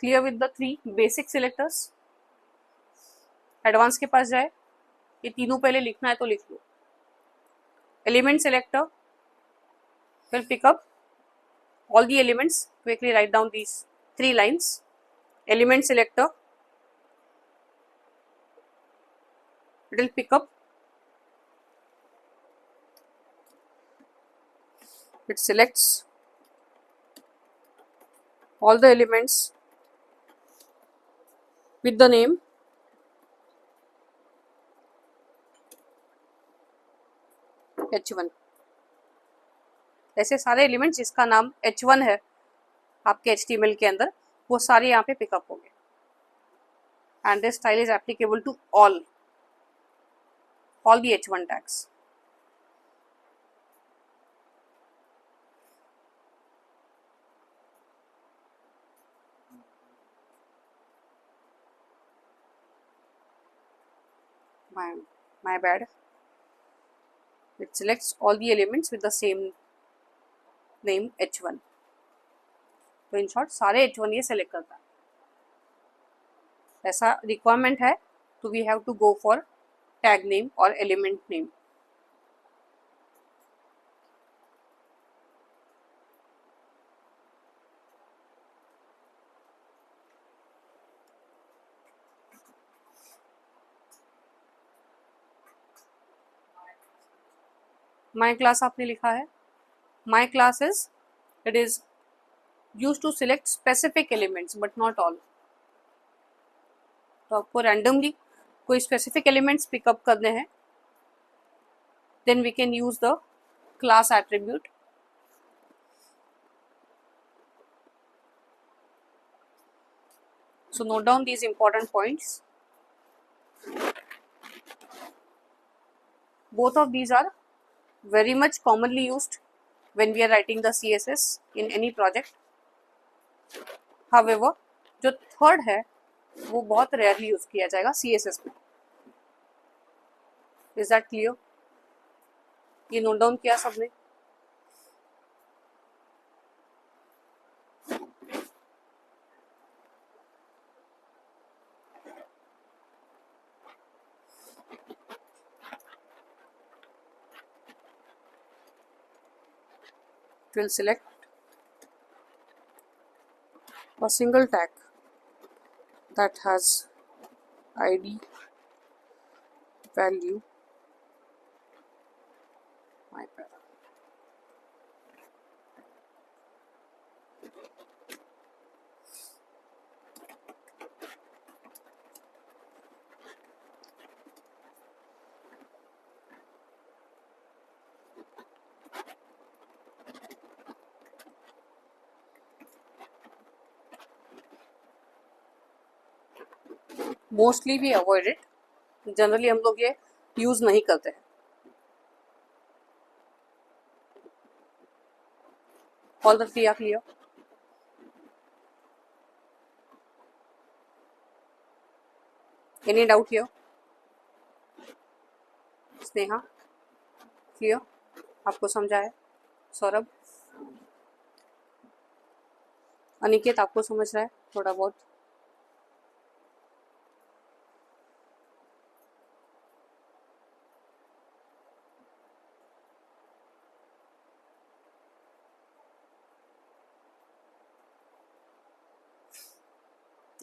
Clear with the 3 basic selectors? Advance के पास जाए, ये तीनों पहले लिखना है तो लिख लो. Element selector will pick up all the elements. Quickly write down these 3 lines. Element selector, it will pick up, it selects all the elements with the name h1. ऐसे सारे एलिमेंट्स जिसका नाम h1 है आपके HTML के अंदर, वो सारे यहाँ पे पिकअप होंगे. And this style is applicable to all the h1 tags. My bad. It selects all the elements with the same name h1. तो इन शॉर्ट सारे h1 ये सेलेक्ट करता है. ऐसा रिक्वायरमेंट है तो we have to go for tag name और element name. My class आपने लिखा है. My class is, it is use to select specific elements but not all. तो आपको रैंडमली कोई स्पेसिफिक एलिमेंट्स पिकअप करने हैं, then we can use the class attribute. So note down these important points. Both of these are very much commonly used when we are writing the CSS in any project. However, जो third है वो बहुत rarely use किया जाएगा CSS में. Is that clear? ये note down किया सबने? It will select a single tag that has ID, value, my para. Mostly भी अवॉइड इट. जनरली हम लोग ये यूज नहीं करते हैं. All the three are clear? Any doubt here? Sneha clear? आपको समझा है? सौरभ, अनिकेत आपको समझ रहा है थोड़ा बहुत?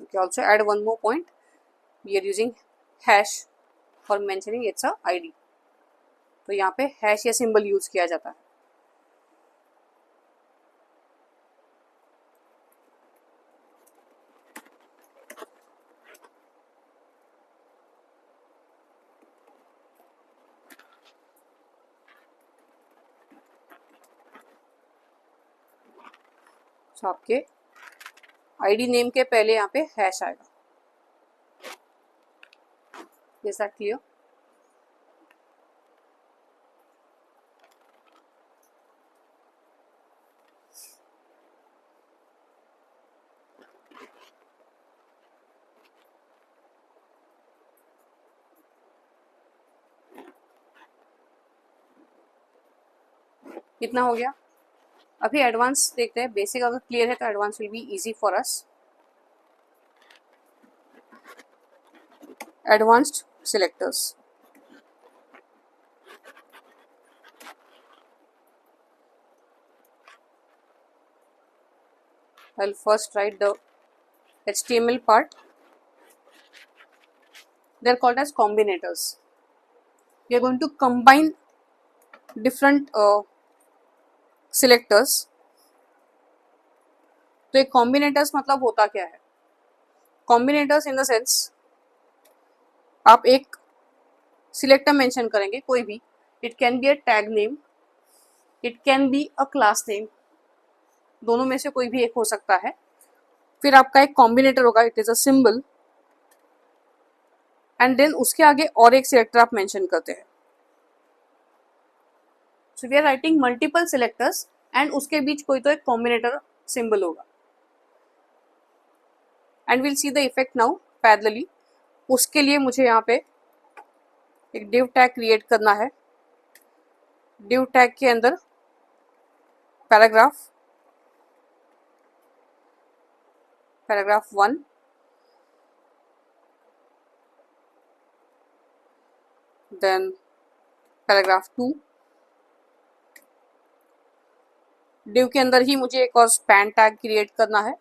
Okay, also add one more point. We are using hash for mentioning it's a ID. तो यहाँ पे हैश या सिंबल यूज किया जाता है. तो आपके आईडी नेम के पहले यहाँ पे हैश आएगा. Is that clear? कितना हो गया? अभी एडवांस देखते हैं. बेसिक अगर क्लियर है तो advance will be easy for us. advanced selectors. I'll first write the HTML part. They're called as combinators. We are going to combine different selectors. तो एक combinators मतलब होता क्या है? Combinators in the sense आप एक सिलेक्टर मेंशन करेंगे कोई भी, it can be a tag name, it can be a class name, दोनों में से कोई भी एक हो सकता है. फिर आपका एक कॉम्बिनेटर होगा, it is a symbol, and then उसके आगे और एक सिलेक्टर आप मेंशन करते हैं. So we are writing multiple selectors and उसके बीच कोई तो एक कॉम्बिनेटर सिंबल होगा. And will see the effect now parallelly. उसके लिए मुझे यहाँ पे एक div टैग क्रिएट करना है. div टैग के अंदर पैराग्राफ 1, देन पैराग्राफ 2. div के अंदर ही मुझे एक और span टैग क्रिएट करना है.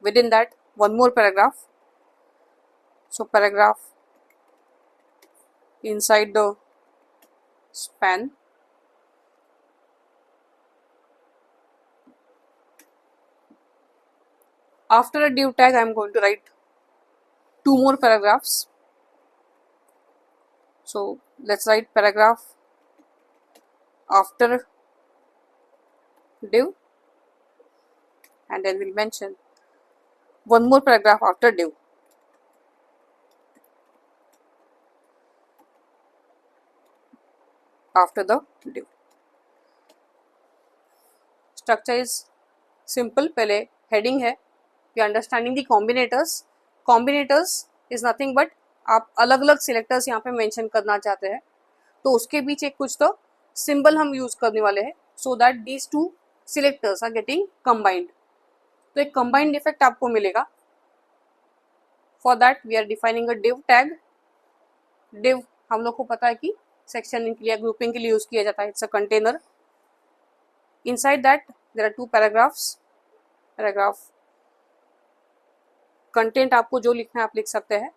Within that, one more paragraph. So paragraph inside the span. After a div tag, I am going to write 2 more paragraphs. So let's write paragraph after div, and then we'll mention one more paragraph after div. After the div. Structure is simple. पहले heading है. We are understanding the combinators. Combinators is nothing but आप अलग अलग selectors यहाँ पे mention करना चाहते हैं, तो उसके बीच एक कुछ तो सिंबल हम यूज करने वाले हैं, so that these two selectors are getting combined. तो एक कंबाइंड इफेक्ट आपको मिलेगा. For that we are defining a div tag. div हम लोग को पता है कि सेक्शनिंग के लिए, ग्रुपिंग के लिए यूज किया जाता है. It's a container. Inside that there are 2 paragraphs. Paragraph content आपको जो लिखना है आप लिख सकते हैं.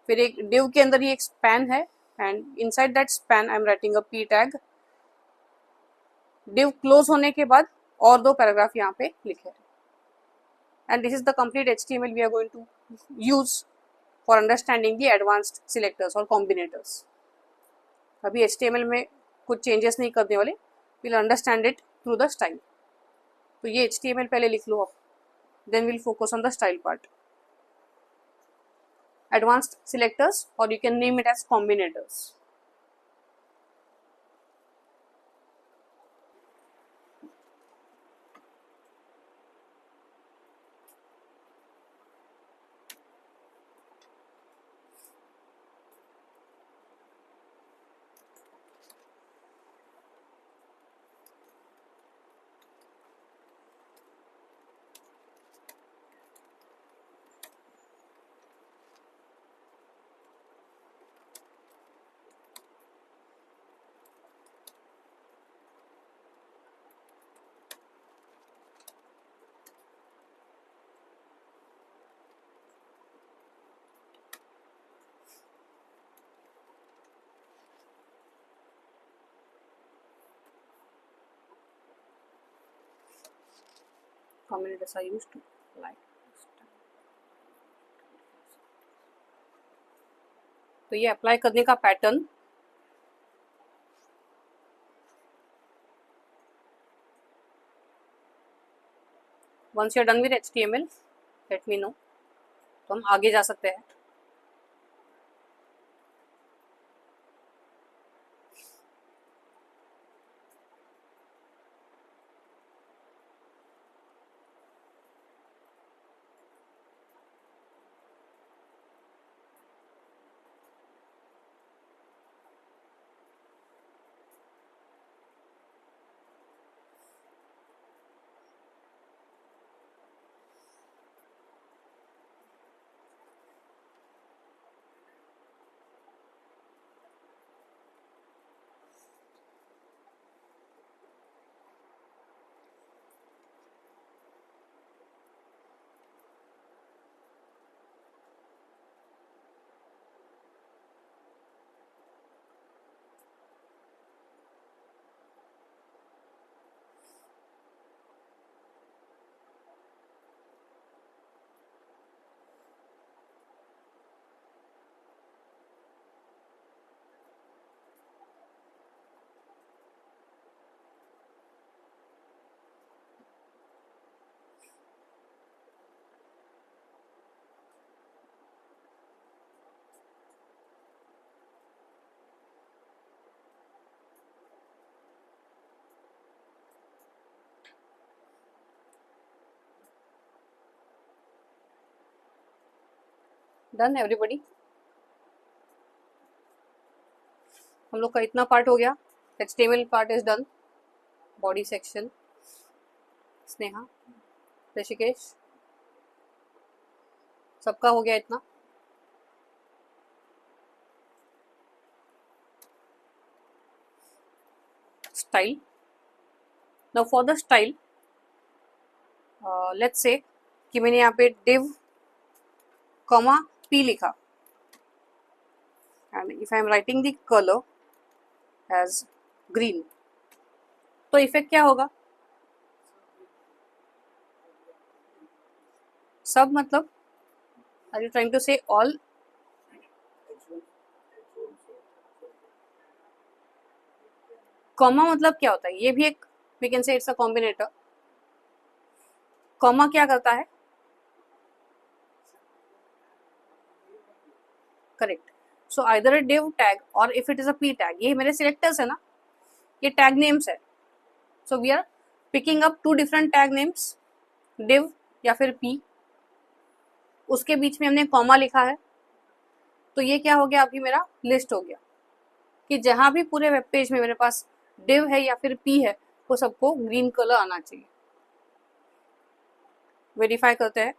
फिर एक div के अंदर ही एक स्पैन है, and inside that span I am writing a p tag. div close होने के बाद और 2 पैराग्राफ यहाँ पे लिखे. And this is the complete HTML we are going to use for understanding the advanced selectors और कॉम्बिनेटर्स. अभी HTML में कुछ चेंजेस नहीं करने वाले, will understand it through the style. तो ये HTML पहले लिख लो आप, then will focus on the style part. Advanced selectors, or you can name it as combinators. Combinators are used to like. तो ये अप्लाई करने का pattern, once you are done with HTML let me know, तो हम आगे जा सकते हैं. Done everybody? हम लोग का इतना पार्ट हो गया. HTML part is done. Body section. Sneha, Rishikesh, सबका हो गया इतना. Style. Now for the style, let's say कि मैंने यहाँ पे div कॉमा p लिखा and if I am writing the color as green, तो इफेक्ट क्या होगा? सब मतलब are you trying to say all? Comma मतलब क्या होता है? ये भी एक we can say it's a combinator. Comma क्या करता है? Correct. So either a div tag और if it is a p tag. ये मेरे सिलेक्टर्स है ना, ये टैग नेम्स है. So we are picking up two different tag names, div या फिर p. उसके बीच में हमने कॉमा लिखा है. तो ये क्या हो गया? अभी मेरा लिस्ट हो गया कि जहां भी पूरे वेब पेज में मेरे पास div है या फिर p है, वो सबको ग्रीन कलर आना चाहिए. वेरीफाई करते हैं.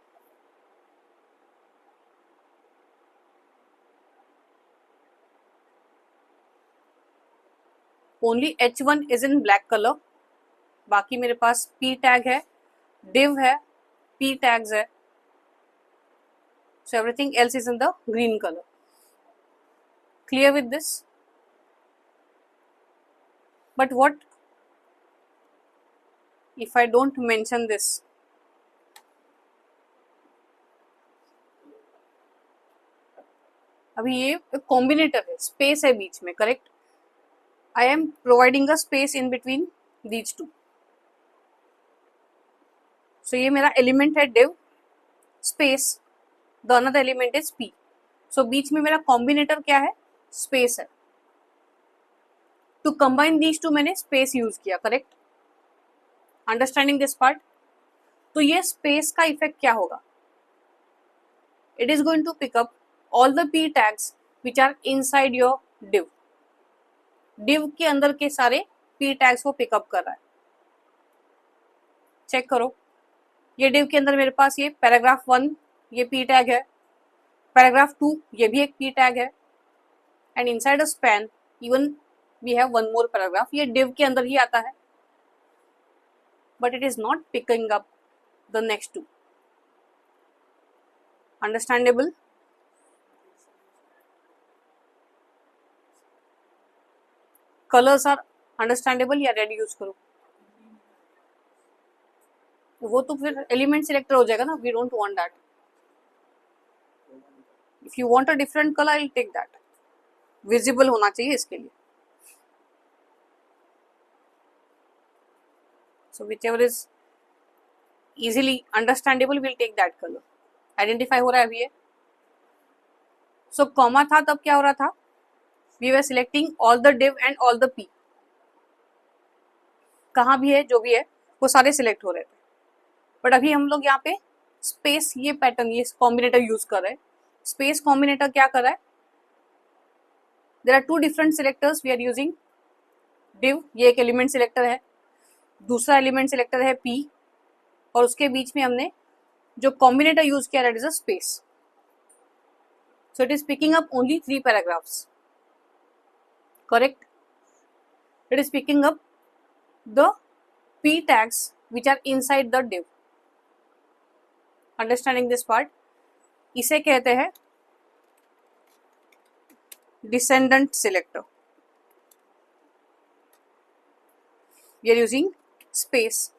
Only H1 is in black colour. बाकी मेरे पास p टैग है, div है, p टैग्स है. So everything else is in the green color. Clear with this? But what if I don't mention this? अभी ये कॉम्बिनेटर है, स्पेस है बीच में. Correct. I am providing a space in between these two. So ये मेरा element है div space, the another element is p. So बीच में मेरा कॉम्बिनेटर क्या है? स्पेस है. टू कंबाइन दीज टू मैंने स्पेस यूज किया. करेक्ट. Understanding this part? तो ये स्पेस का इफेक्ट क्या होगा? It is going to pick up all the p tags which are inside your div. div के अंदर के सारे p tags को पिकअप कर रहा है. चेक करो. ये div के अंदर मेरे पास ये पैराग्राफ 1 ये p टैग है, पैराग्राफ 2 ये भी एक p टैग है, and inside a span even we have one more paragraph. ये div के अंदर ही आता है, but it is not picking up the next two. Understandable? Colours are understandable या रेड यूज करो? वो तो फिर एलिमेंट सिलेक्टर हो जाएगा ना. We don't want that. If you want a different colour I will take that. Visible होना चाहिए इसके लिए. So whichever is easily understandable will take that colour. Identify हो रहा है अभी ये? सो कॉमा था तब क्या हो रहा था? We were selecting all the div and all the p. कहाँ भी है जो भी है वो सारे सिलेक्ट हो रहे थे. बट अभी हम लोग यहाँ पे स्पेस ये पैटर्न ये कॉम्बिनेटर यूज कर रहे हैं. स्पेस कॉम्बिनेटर क्या कर रहा है? There are two different selectors we are using. div ये एक एलिमेंट सिलेक्टर है, दूसरा एलिमेंट सिलेक्टर है p, और उसके बीच में हमने जो कॉम्बिनेटर यूज किया that is a space. So it is picking up only 3 paragraphs. Correct. It is picking up the p tags which are inside the div. Understanding this part? इसे कहते हैं descendant selector. We are using space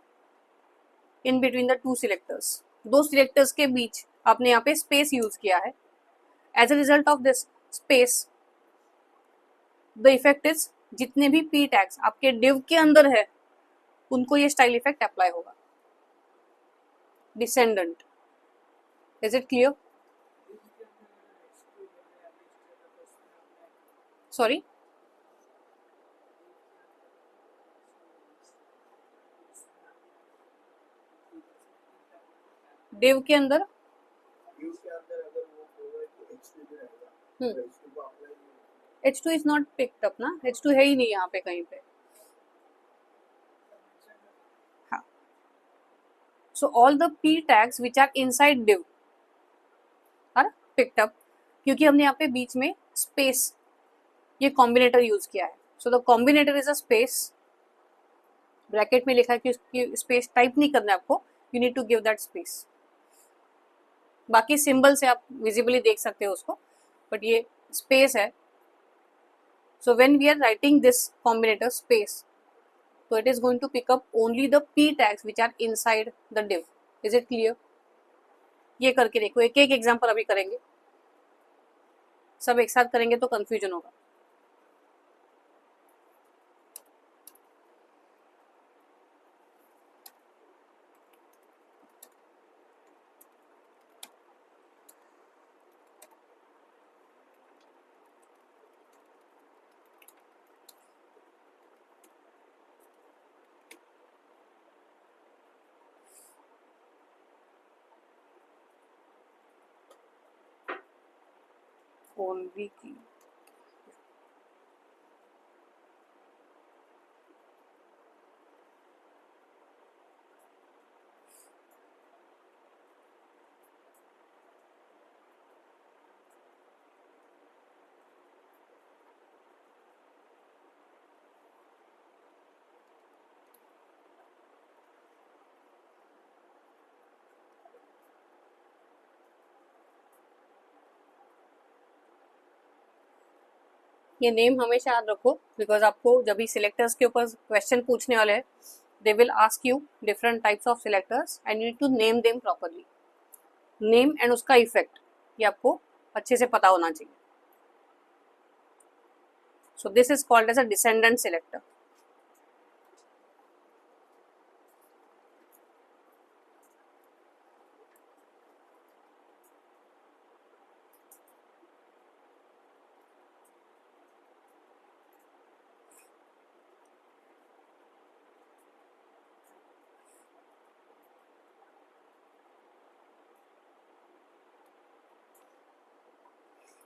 in between the two selectors. दो selectors के बीच आपने यहाँ पे space use किया है. As a result of this space the effect is जितने भी p टैग्स आपके div के अंदर है उनको ये स्टाइल इफेक्ट अप्लाई होगा. Descendant. Is it clear? Sorry, div के अंदर H2 is not picked up ना, H2 है ही नहीं यहाँ पे कहीं पे. हाँ. So all the p tags which are inside div are picked up, क्योंकि हमने यहाँ पे बीच में स्पेस ये कॉम्बिनेटर यूज किया है. So the combinator is a space. Bracket में लिखा है कि उसकी स्पेस टाइप नहीं करना है आपको, you need to give that space. बाकी सिंबल से आप विजिबली देख सकते हो उसको, बट ये स्पेस है. So when we are writing this combinator space, so it is going to pick up only the p tags which are inside the div. Is it clear? ये करके देखो, एक एक एग्जांपल अभी करेंगे, सब एक साथ करेंगे तो कंफ्यूजन होगा. only की ये नेम हमेशा याद रखो, बिकॉज आपको जब भी सिलेक्टर्स के ऊपर क्वेश्चन पूछने वाले हैं, they will ask you different types of selectors and you need to name them properly. Name and उसका इफेक्ट ये आपको अच्छे से पता होना चाहिए. So this is called as a descendant selector.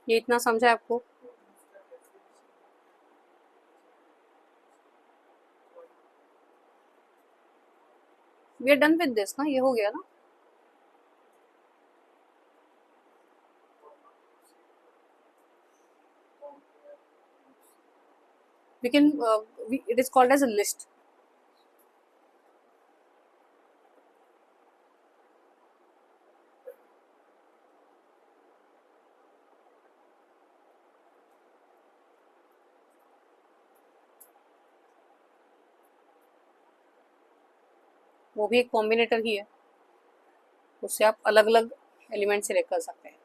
ये इतना समझा है आपको? We are done with this ना, ये हो गया ना. We can it is called as a list. वो भी एक कॉम्बिनेटर ही है, उससे आप अलग अलग एलिमेंट सेलेक्ट कर सकते हैं.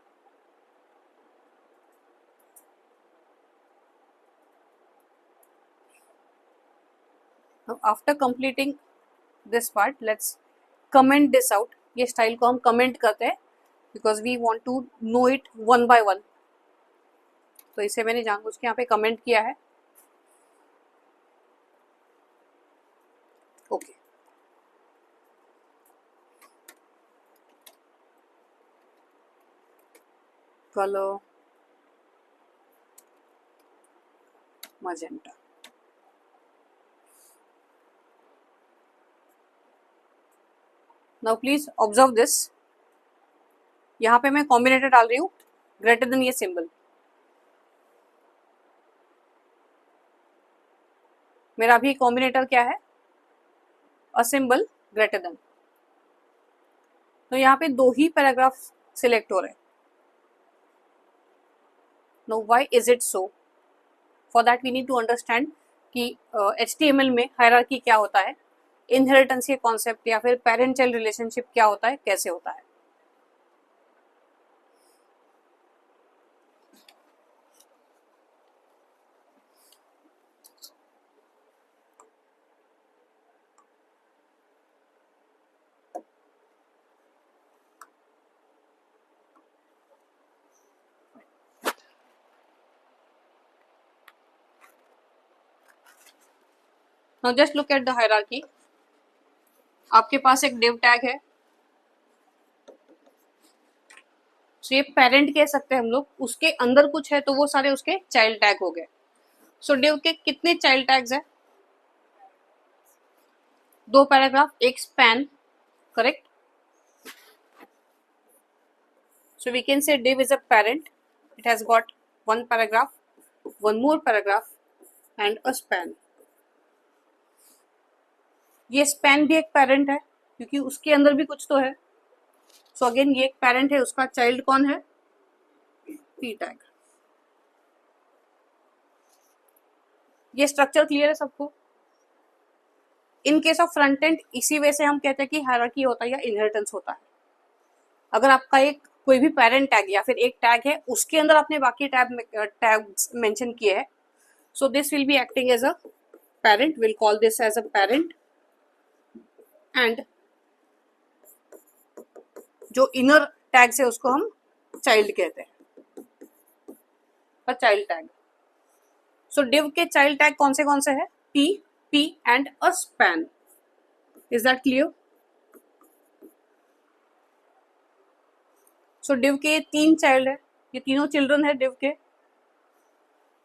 After completing this part, let's comment this out. ये स्टाइल को हम कमेंट करते हैं because we want to know it one by one. तो इसे मैंने जानबूझ के यहाँ पे कमेंट किया है. Okay. Colour magenta. Now please observe this. यहाँ पे मैं कॉम्बिनेटर डाल रही हूँ ग्रेटर देन ये सिंबल. मेरा अभी कॉम्बिनेटर क्या है? A symbol greater than. तो यहाँ पे दो ही पैराग्राफ सिलेक्ट हो रहे हैं. No why is it so? For that we need to understand कि HTML में हायरार्की क्या होता है, इनहेरिटेंस के कॉन्सेप्ट या फिर पेरेंट चाइल्ड रिलेशनशिप क्या होता है, कैसे होता है. Now just look at the hierarchy. आपके पास एक div टैग है. सो ये पेरेंट कह सकते हैं हम लोग, उसके अंदर कुछ है तो वो सारे उसके चाइल्ड टैग हो गए। सो डिव के कितने चाइल्ड टैग्स है? 2 पैराग्राफ, एक span, correct. So we can say div is a parent. It has got 1 paragraph, 1 more paragraph and a span. ये span भी एक parent है क्योंकि उसके अंदर भी कुछ तो है। So again ये एक parent है, उसका child कौन है? p tag. ये स्ट्रक्चर क्लियर है सबको? In case of front end इसी वजह से हम कहते हैं कि हायरार्की होता है या इनहेरिटेंस होता है। अगर आपका एक कोई भी पेरेंट टैग या फिर एक टैग है, उसके अंदर आपने बाकी टैग्स मेंशन किए हैं, so this will be acting as a parent. We'll call this as a parent, and जो इनर टैग्स है उसको हम चाइल्ड कहते हैं, और चाइल्ड टैग। सो डिव के चाइल्ड टैग कौन से है? p and a span. Is that clear? So div के 3 चाइल्ड है, ये तीनों चिल्ड्रन है डिव के।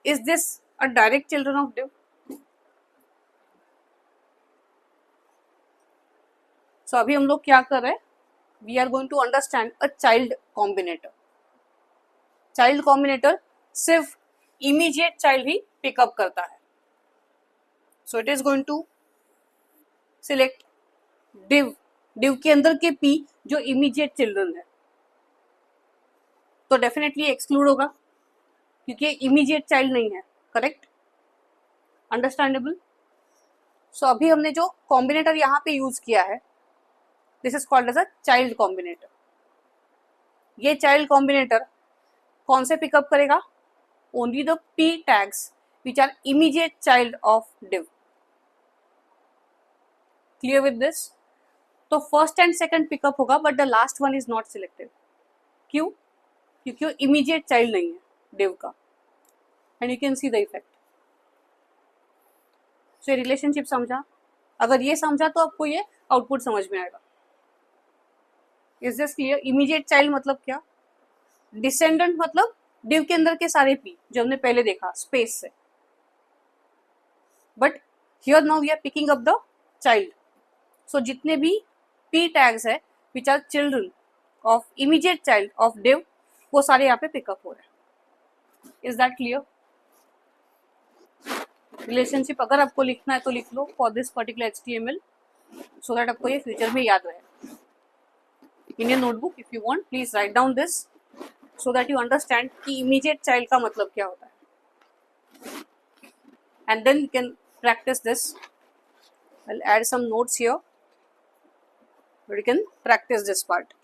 Is this a direct children of div? So अभी हम लोग क्या कर रहे हैं? We are going to understand a child combinator. Child combinator सिर्फ इमीडिएट चाइल्ड ही पिकअप करता है। So it is going to select div, div के अंदर के p जो इमीडिएट चिल्ड्रन है, तो डेफिनेटली एक्सक्लूड होगा क्योंकि इमीडिएट चाइल्ड नहीं है, करेक्ट, अंडरस्टैंडेबल। सो अभी हमने जो कॉम्बिनेटर यहाँ पे यूज किया है, this is called as a child combinator. ये चाइल्ड कॉम्बिनेटर कौन से पिकअप करेगा? Only the p tags which are immediate child of div। Clear with this? तो फर्स्ट एंड सेकंड पिकअप होगा but the last one is not selected. क्यों? क्योंकि वो immediate child नहीं है div का, and you can see the effect. So ये relationship समझा? अगर ये समझा तो आपको ये आउटपुट समझ में आएगा। Is this clear? Immediate child मतलब क्या? डिसेंडेंट मतलब डिव के अंदर के सारे p जो हमने पहले देखा स्पेस से, but here now we are picking up the child. So जितने भी p टैग्स है which are children of immediate child of div, वो सारे यहाँ पे पिकअप हो रहे हैं। Is that clear? रिलेशनशिप अगर आपको लिखना है तो लिख लो for this particular HTML, so that आपको ये फ्यूचर में याद रहे। In your notebook if you want please write down this so that you understand कि इमीडिएट चाइल्ड का मतलब क्या होता है, and then you can practise this. I'll add some notes here but you can practice this part.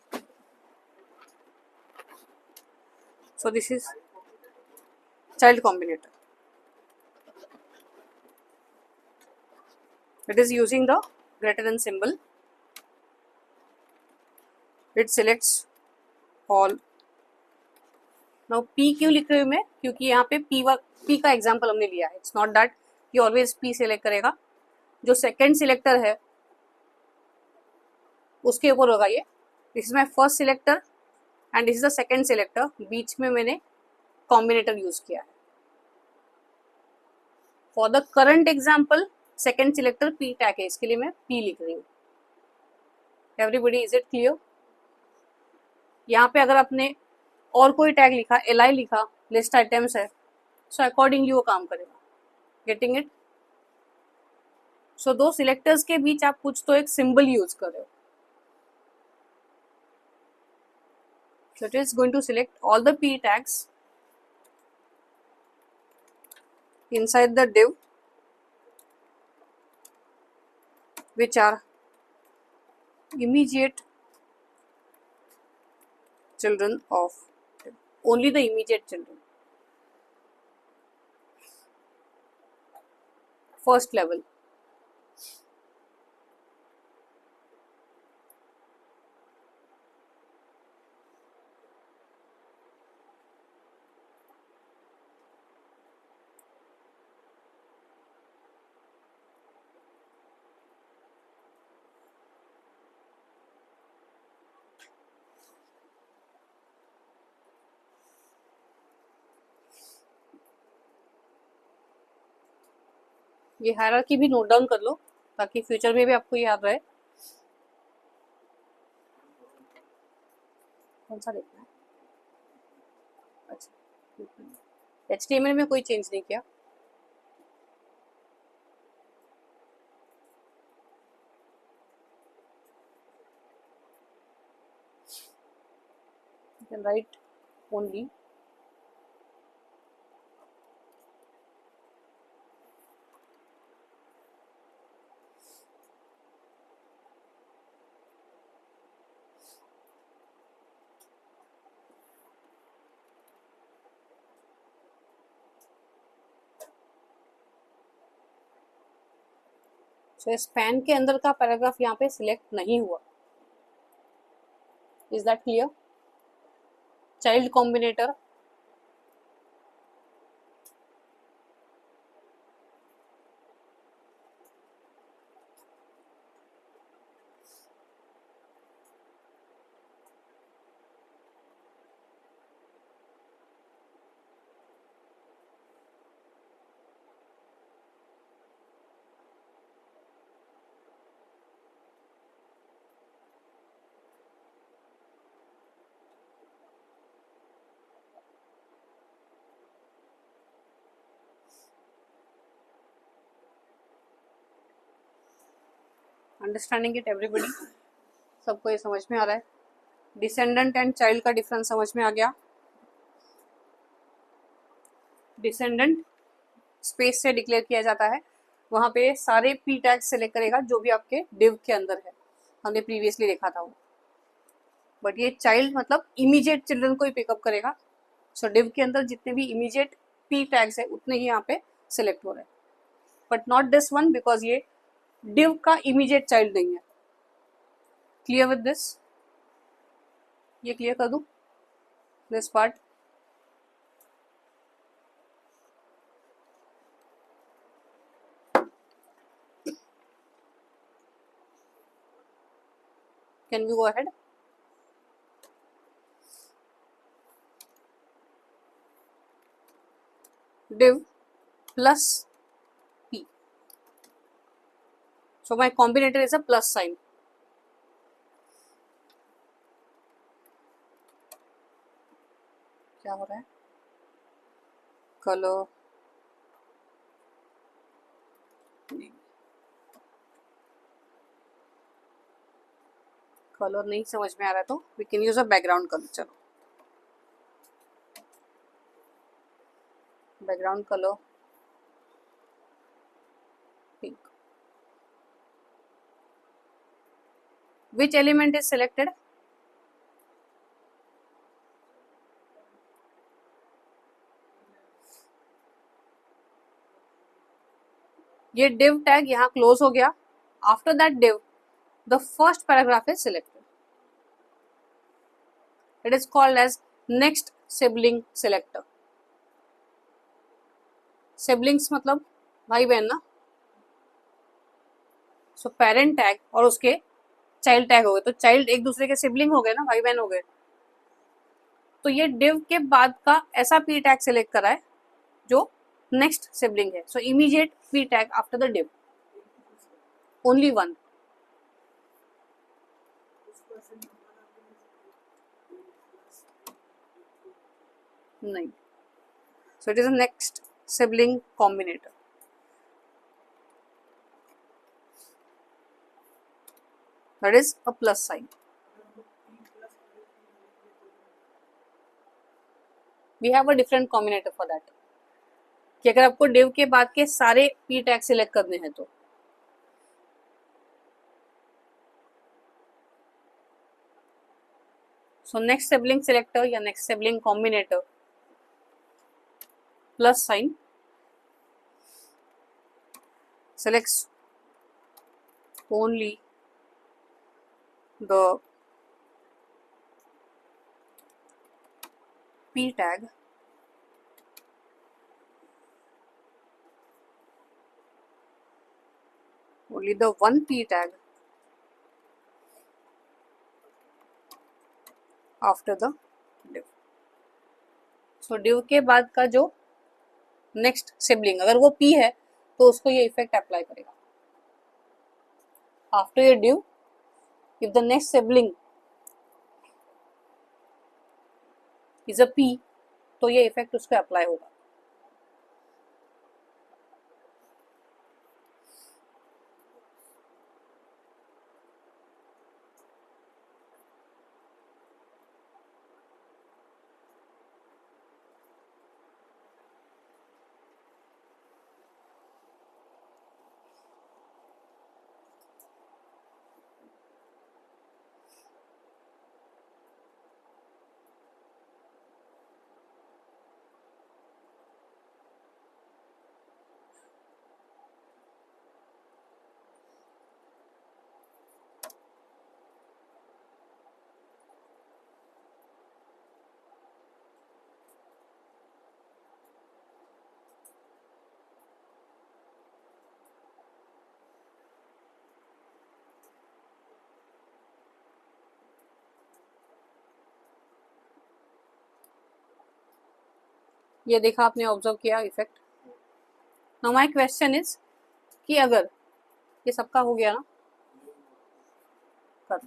So this is child combinator. It is using the greater than symbol. It selects all. Now p क्यों लिख रही हूँ मैं? क्योंकि यहाँ पे p का example हमने लिया है। इट्स नॉट दैट कि ऑलवेज p सिलेक्ट करेगा, जो सेकेंड सिलेक्टर है उसके ऊपर होगा ये। This is my first selector and this is the second selector, बीच में मैंने कॉम्बिनेटर यूज किया है। For the current example second selector p tag है, इसके लिए मैं p लिख रही हूँ। Everybody is it clear? यहाँ पे अगर आपने और कोई टैग लिखा, li लिखा, लिस्ट आइटम्स है, सो अकॉर्डिंगली वो काम करेगा। Getting it? सो दो सिलेक्टर्स के बीच आप कुछ तो एक सिंबल यूज कर रहे हो। So it is going to select all the p tags inside the div which are immediate children of div. Only the immediate children. First level. ये हायरार्की भी नोट डाउन कर लो ताकि फ्यूचर में भी आपको याद रहे। कौन सा देखना है? अच्छा, HTML में कोई चेंज नहीं किया। You can write only so span के अंदर का पैराग्राफ यहाँ पे सिलेक्ट नहीं हुआ। Is that clear? Child combinator, understanding it everybody? सबको ये समझ में आ रहा है? डिसेंडेंट एंड चाइल्ड का डिफरेंस समझ में आ गया? डिसेंडेंट स्पेस से डिक्लेयर किया जाता है, वहां पे सारे पी टैग सेलेक्ट करेगा जो भी आपके डिव के अंदर है, हमने प्रीवियसली देखा था वो। बट ये चाइल्ड मतलब इमीडिएट चिल्ड्रन को ही पिकअप करेगा। सो डिव के अंदर जितने भी इमीडिएट पी टैग्स है उतने ही यहाँ पे सिलेक्ट हो रहे हैं, but not this one because ये डिव का इमीडिएट चाइल्ड नहीं है। Clear with this? ये क्लियर कर दूं this part? Can we go ahead? div plus p. So my combinator is a plus sign. क्या हो रहा है? कलर कलर नहीं समझ में आ रहा है तो we can use a background colour. चलो background colour pink. Which element is selected? ये div टैग यहाँ क्लोज हो गया। After that div the first paragraph is selected. It is called as next sibling selector. Siblings मतलब भाई बहन ना। So parent tag और उसके चाइल्ड टैग हो गए, तो चाइल्ड एक दूसरे के सिबलिंग हो गए ना, भाई बहन हो गए। तो ये div के बाद का ऐसा p टैग सिलेक्ट करा है जो नेक्स्ट सिबलिंग है। So immediate p tag after the div, only one. नहीं, so it is a next sibling combinator. That is a plus sign. We have a different combinator for that. कि अगर आपको div के बाद के सारे p tag select करने हैं तो so next sibling selector या next sibling combinator plus sign selects only the p tag only the one p tag after the div. So div के बाद का जो नेक्स्ट सिबलिंग अगर वो p है तो उसको ये इफेक्ट अप्लाई करेगा. After your div, if the next sibling is a p, तो ये इफेक्ट उसको अप्लाई होगा. ये देखा आपने, ऑब्जर्व किया effect. Now my question is कि अगर ये सबका हो गया ना, कर.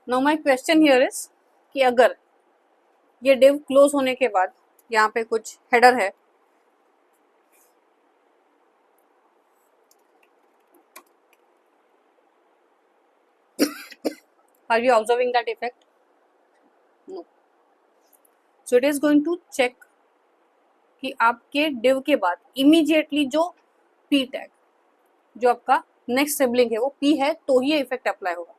Now my question here is कि अगर ये div क्लोज होने के बाद यहाँ पे कुछ हेडर है, are you observing that effect? No. So it is going to check कि आपके div के बाद immediately जो p टैग, जो आपका नेक्स्ट सिबलिंग है वो p है, तो ये इफेक्ट अप्लाई होगा.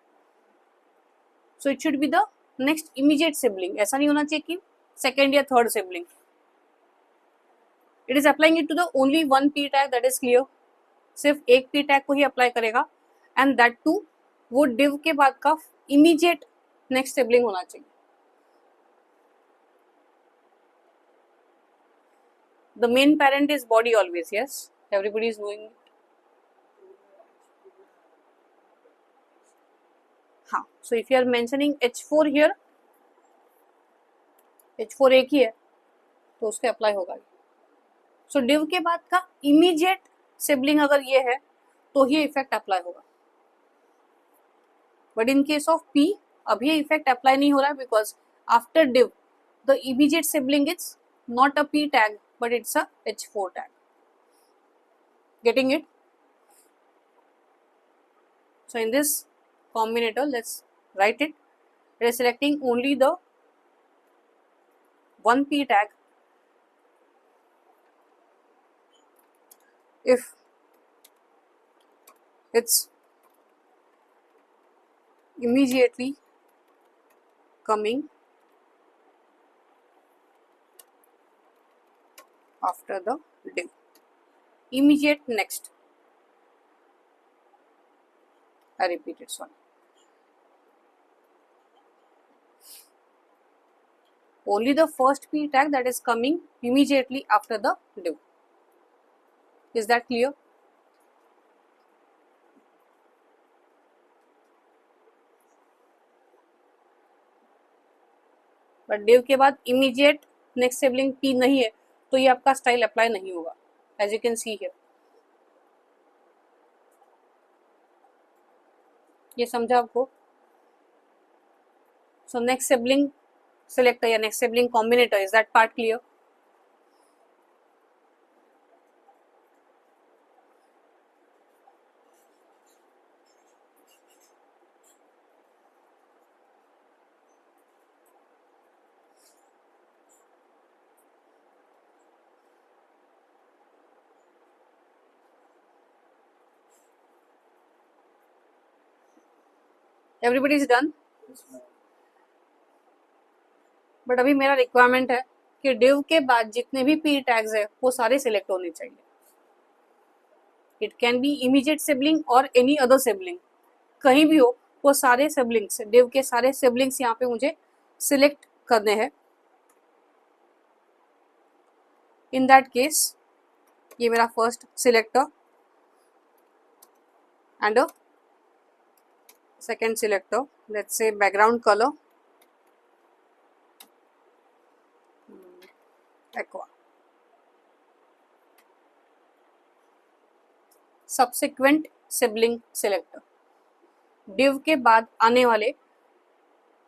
So it should be the next immediate sibling. ऐसा नहीं होना चाहिए कि सेकेंड या third sibling. It is applying it to the only one p tag, that is clear. सिर्फ एक p टैग को ही अप्लाई करेगा, एंड दैट टू वो div के बाद का इमीडिएट नेक्स्ट सिबलिंग होना चाहिए. The main parent is body always, yes, everybody is knowing it. हाँ, so if you are mentioning H4 here, H4 एक ही है तो उसके अप्लाई होगा. सो div के बाद का इमीडिएट सिबलिंग अगर ये है तो ये इफेक्ट अप्लाई होगा. But in case of P अभी ये इफेक्ट अप्लाई नहीं हो रहा है, because after div the immediate sibling is not a p tag but it's a H4 tag. Getting it? So in this combinator, let's write it. It is selecting only the one p tag if it's immediately coming after the div. Immediate next. I repeat it, sorry. Only the first p tag that is coming immediately after the div. Is that clear? But div के बाद immediate next sibling p नहीं है, तो ये आपका style apply नहीं होगा. As you can see here. ये समझा आपको? सो नेक्स्ट सिबलिंग selector या next sibling combinator, is that part clear? Everybody is done? But अभी मेरा रिक्वायरमेंट है कि div के बाद जितने भी p टैग्स है वो सारे सिलेक्ट होने चाहिए. It can be immediate sibling और एनी अदर सिबलिंग, कहीं भी हो वो सारे सिबलिंग्स, div के सारे सिबलिंग्स यहाँ पे मुझे सिलेक्ट करने हैं. इन दैट केस ये मेरा first selector and a second selector. Let's say background color aqua. Subsequent sibling selector. div के बाद आने वाले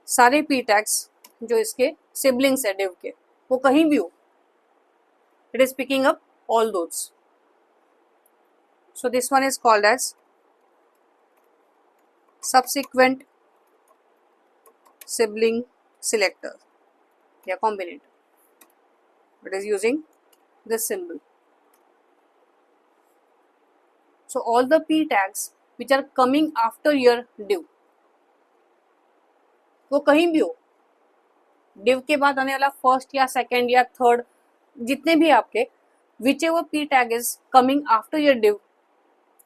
सारे p tags जो इसके siblings है div के, वो कहीं भी हो, it is picking up all those. So this one is called as subsequent sibling selector या combinator. It is using this symbol. So all the p tags which are coming after your div, वो कहीं भी हो, div के बाद आने वाला first या सेकेंड या थर्ड जितने भी आपके, whichever p tag is coming after your div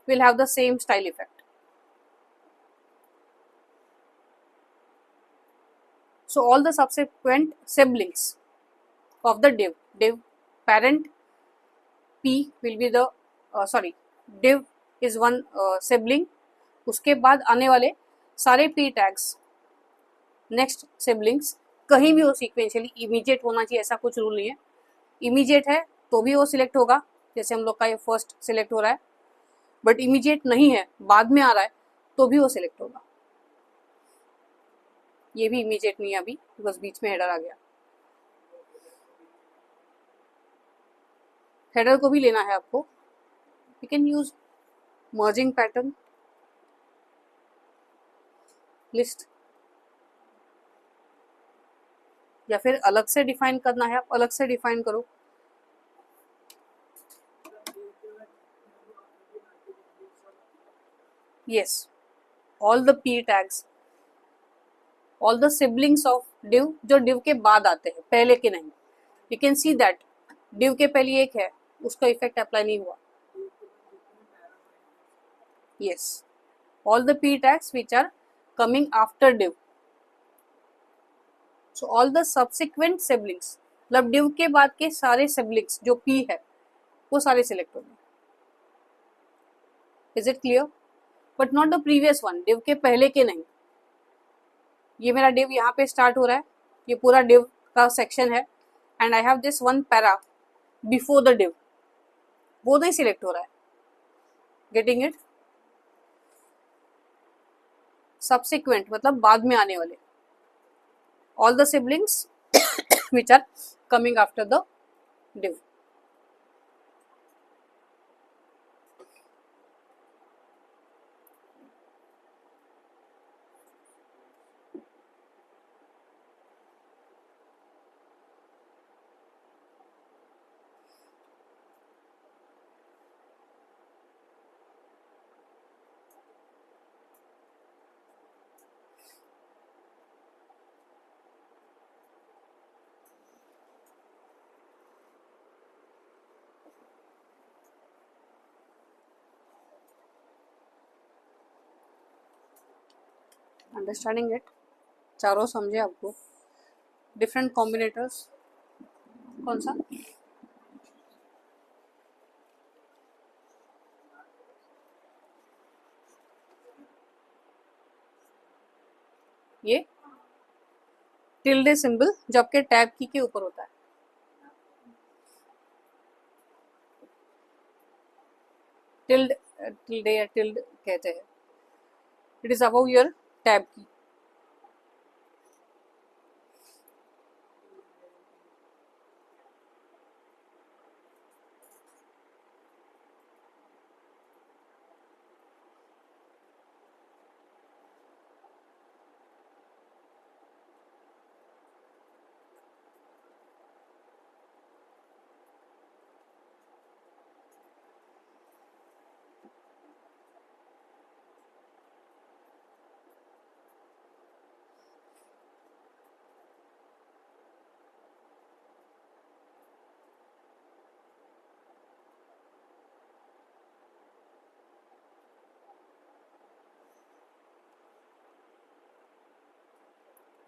will have the same style effect. So all the subsequent siblings of the div parent p will be the div is one sibling, उसके बाद आने वाले सारे p tags next siblings कहीं भी हो sequentially, immediate होना चाहिए ऐसा कुछ रूल नहीं है, इमीडिएट है तो भी वो सिलेक्ट होगा, जैसे हम लोग का ये फर्स्ट सिलेक्ट हो रहा है, बट इमीडिएट नहीं है बाद में आ रहा है तो भी वो सिलेक्ट होगा. ये भी इमीडिएट नहीं है अभी बिकॉज बीच में हेडर आ गया. हेडर को भी लेना है आपको, you can use merging pattern list या फिर अलग से डिफाइन करना है आप अलग से डिफाइन करो. yes, all the p tags, all the siblings of div जो div के बाद आते हैं पहले के नहीं, you can see that div के पहले एक है उसका इफेक्ट अप्लाई नहीं हुआ. yes, all the p tags which are coming after div, so all the subsequent siblings, मतलब div के बाद के सारे siblings जो p है वो सारे सिलेक्ट होंगे. Is it clear? But not the previous one, div के पहले के नहीं. ये मेरा div यहाँ पे स्टार्ट हो रहा है, ये पूरा div का सेक्शन है and I have this one para before the div, वो नहीं सिलेक्ट हो रहा है. Getting it? सबसिक्वेंट मतलब बाद में आने वाले, all the siblings which are coming after the div. Understanding it? चारों समझे आपको? डिफरेंट कॉम्बिनेटर्स कौन सा? ये टिल्डे सिंबल जो आपके टैब की के ऊपर होता है. टिल्डे या टिल्ड कहते हैं. It is above your tab की.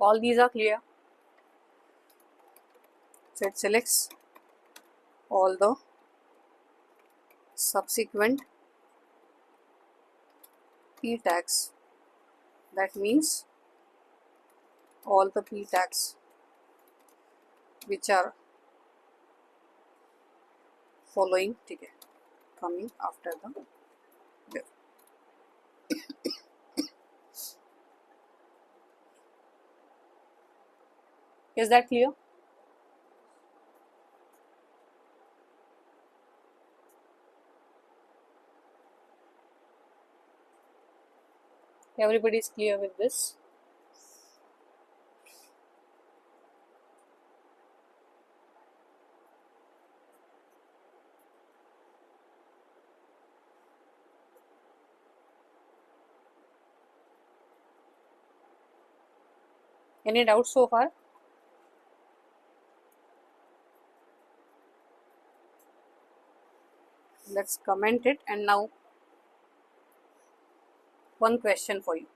All these are clear. So it selects all the subsequent p tags, that means all the p tags which are following, ठीक है, coming after the div. Is that clear? Everybody is clear with this? Any doubts so far? Let's comment it. And now one question for you.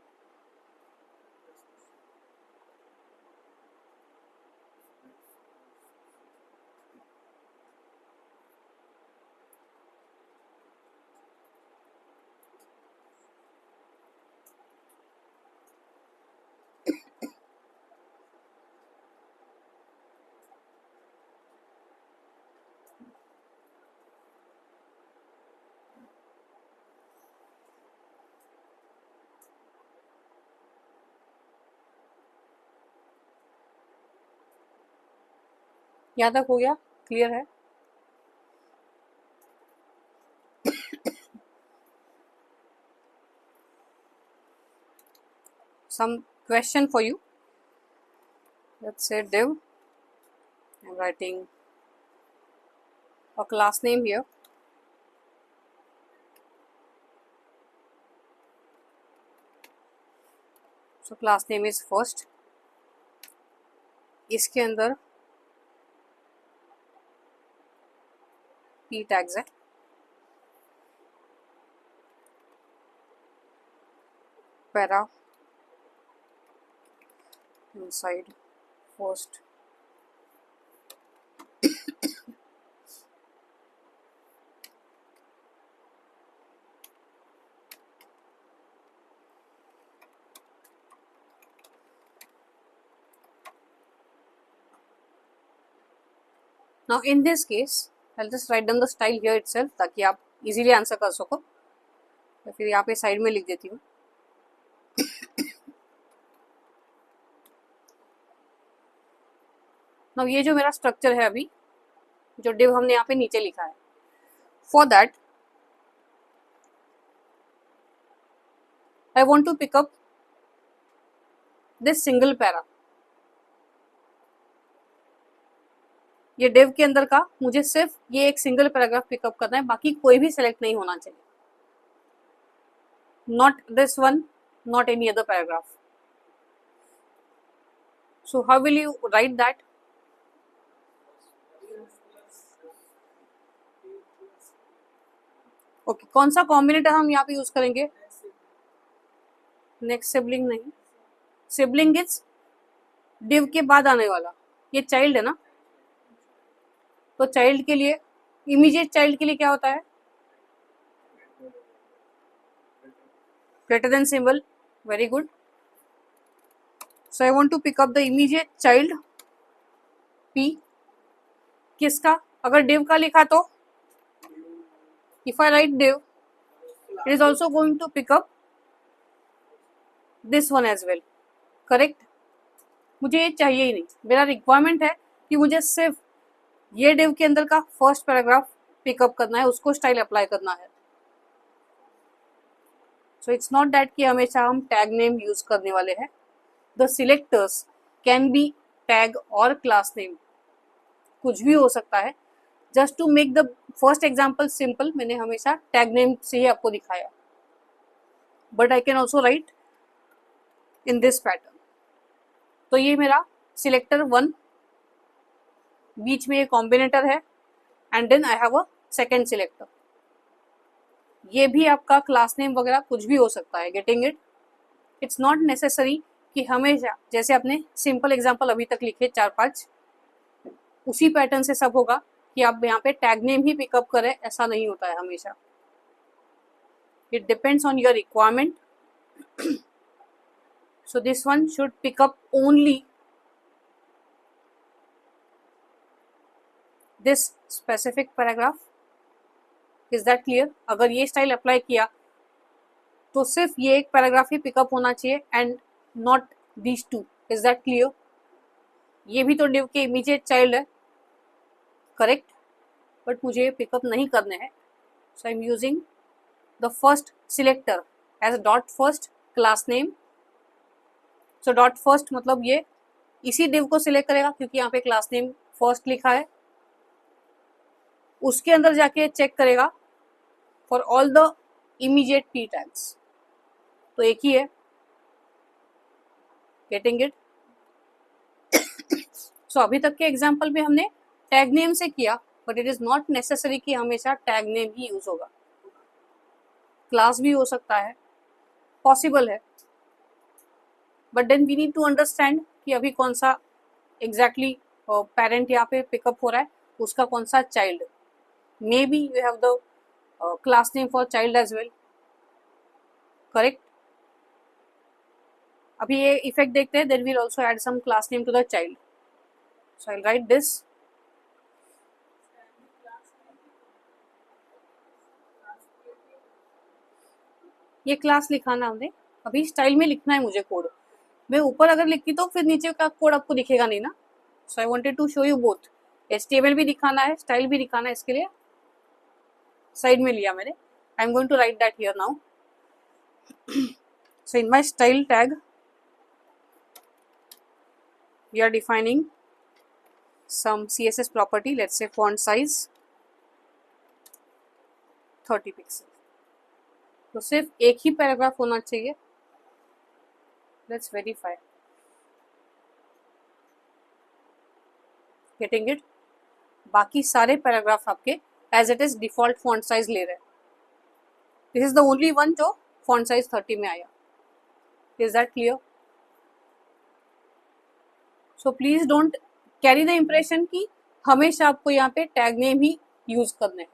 यहाँ तक हो गया? Clear है? Some question for you. Let's say div. I'm writing a class name here. So class name is first. इसके अंदर p tags है. Para inside first. Now in this case, I'll just write down the style here itself ताकि आप easily answer कर सको. तो फिर यहाँ पे साइड में लिख देती हूँ. Now ये जो मेरा स्ट्रक्चर है अभी, जो div हमने यहाँ पे नीचे लिखा है, for that I want to pick up this single para. ये div के अंदर का मुझे सिर्फ ये एक सिंगल पैराग्राफ पिकअप करना है, बाकी कोई भी सेलेक्ट नहीं होना चाहिए. Not this one, not any other paragraph. So how will you write that? Okay, कौन सा कॉम्बिनेटर हम यहाँ पे यूज करेंगे? नेक्स्ट सिबलिंग नहीं, सिबलिंग इज div के बाद आने वाला. ये चाइल्ड है ना, तो चाइल्ड के लिए, इमीडिएट चाइल्ड के लिए क्या होता है? Greater than symbol. Very good. So I want to pick up the immediate child p. किसका? अगर div का लिखा तो if I write div, it is also going to pick up this one as well. Correct? मुझे ये चाहिए ही नहीं. मेरा रिक्वायरमेंट है कि मुझे सिर्फ ये div के अंदर का फर्स्ट पैराग्राफ पिकअप करना है, उसको स्टाइल अप्लाई करना है. सो इट्स नॉट दैट कि हमेशा हम टैग नेम यूज करने वाले हैं. The selectors can be tag और क्लास नेम, कुछ भी हो सकता है. Just to make the first example simple, मैंने हमेशा टैग नेम से ही आपको दिखाया. But I can also write in this pattern. तो ये मेरा सिलेक्टर 1, बीच में ये कॉम्बिनेटर है, and then I have a second selector. ये भी आपका क्लास नेम वगैरह कुछ भी हो सकता है. Getting it? It's not necessary कि हमेशा जैसे आपने सिंपल एग्जाम्पल अभी तक लिखे 4-5, उसी पैटर्न से सब होगा कि आप यहाँ पे टैग नेम ही पिकअप करें, ऐसा नहीं होता है हमेशा. It depends on your requirement. So this one should pick up only this specific paragraph. Is that clear? अगर ये स्टाइल अप्लाई किया तो सिर्फ ये एक पैराग्राफ ही पिकअप होना चाहिए and not these two. Is that clear? ये भी तो div के इमीडिएट चाइल्ड है, करेक्ट, बट मुझे पिकअप नहीं करने हैं. So I am using the first selector as dot first class name. So dot first मतलब ये इसी div को सिलेक्ट करेगा क्योंकि यहाँ पे क्लास नेम फर्स्ट लिखा है. उसके अंदर जाके चेक करेगा for all the immediate p tags. तो एक ही है. Getting it? सो अभी तक के एग्जाम्पल में हमने टैग नेम से किया, but it is not necessary कि हमेशा टैग नेम ही यूज होगा. क्लास भी हो सकता है, पॉसिबल है, but then we need to understand कि अभी कौन सा एग्जैक्टली पेरेंट यहाँ पे पिकअप हो रहा है, उसका कौन सा child. May be you have the class name for child as well, correct. अभी ये इफेक्ट देखते हैं. Then we'll also add some class name to the child. So I write this. ये क्लास लिखा ना हमने, अभी स्टाइल में लिखना है मुझे कोड. मैं ऊपर अगर लिखती तो फिर नीचे का कोड आपको दिखेगा नहीं ना. So I wanted to show you both. HTML भी दिखाना है, स्टाइल भी दिखाना है, इसके लिए साइड में लिया मैंने. I am going to write that here now. So in my style tag we are defining some CSS property. Let's say font size 30 pixel. तो सिर्फ एक ही पैराग्राफ होना चाहिए. Let's verify. Getting it? बाकी सारे पैराग्राफ आपके as it is default font size ले रहे हैं. This is the only one जो font size 30 में आया. Is that clear? So please don't carry the impression कि हमेशा आपको यहाँ पे टैग नेम ही यूज करने हैं.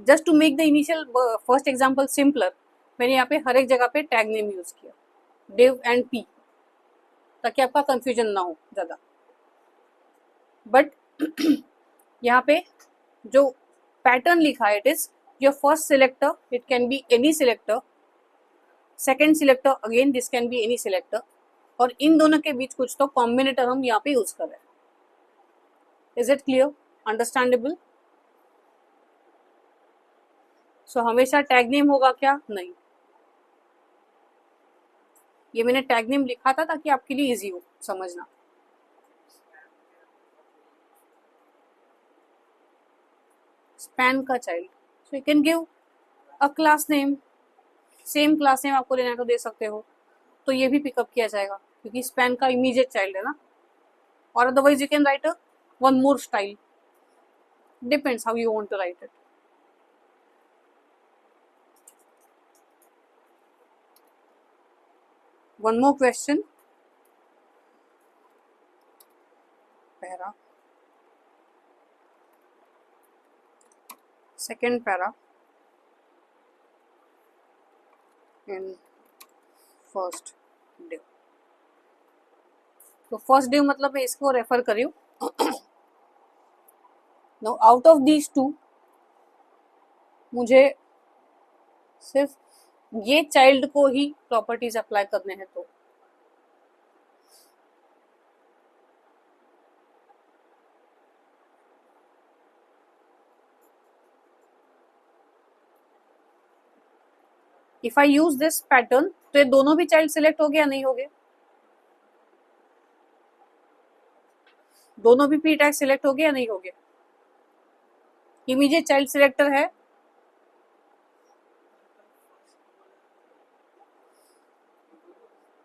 Just to make the initial first example simpler, मैंने यहाँ पे हर एक जगह पे टैग नेम यूज किया, div and p, ताकि आपका कंफ्यूजन ना हो ज़्यादा. बट यहाँ पे जो पैटर्न लिखा है, it is your first selector, it can be any selector. Second selector again this can be any selector. और इन दोनों के बीच कुछ तो कॉम्बिनेटर हम यहाँ पे यूज कर रहे हैं. Is it clear? अंडरस्टैंडेबल? सो हमेशा टैग नेम होगा क्या? नहीं. ये मैंने टैग नेम लिखा था ताकि आपके लिए इजी हो समझना. स्पैन का child, so you can give a class name. Same class name आपको लेना तो दे सकते हो, तो ये भी पिकअप किया जाएगा क्योंकि स्पैन का इमीडिएट चाइल्ड है ना. और otherwise you can write a one more style. Depends how you want to write it. One more question. Para, second para in first div. तो फर्स्ट div मतलब मैं इसको रेफर कर रही हूँ. Now out of these two मुझे सिर्फ ये चाइल्ड को ही प्रॉपर्टीज अप्लाई करने हैं. तो if I use this pattern तो ये दोनों भी चाइल्ड सिलेक्ट हो गया, नहीं हो गए? दोनों भी p टैग सिलेक्ट हो गया, नहीं हो गया? इमीडिएट चाइल्ड सिलेक्टर है.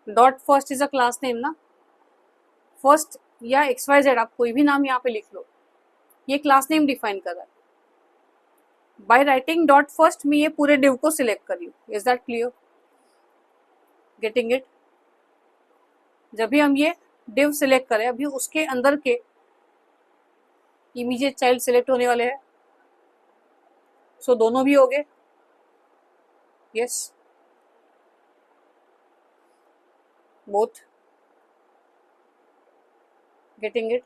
Dot first is a class name ना. फर्स्ट या XYZ आप कोई भी नाम यहाँ पे लिख लो, ये क्लास नेम डिफाइन कर रहा है. बाय राइटिंग डॉट फर्स्ट मैं ये पूरे div को सिलेक्ट कर रही हूँ. Is that clear? Getting it? जब भी हम ये div सिलेक्ट करें, अभी उसके अंदर के इमीडिएट चाइल्ड सिलेक्ट होने वाले हैं, सो दोनों भी हो गए, यस बोथ, गेटिंग इट।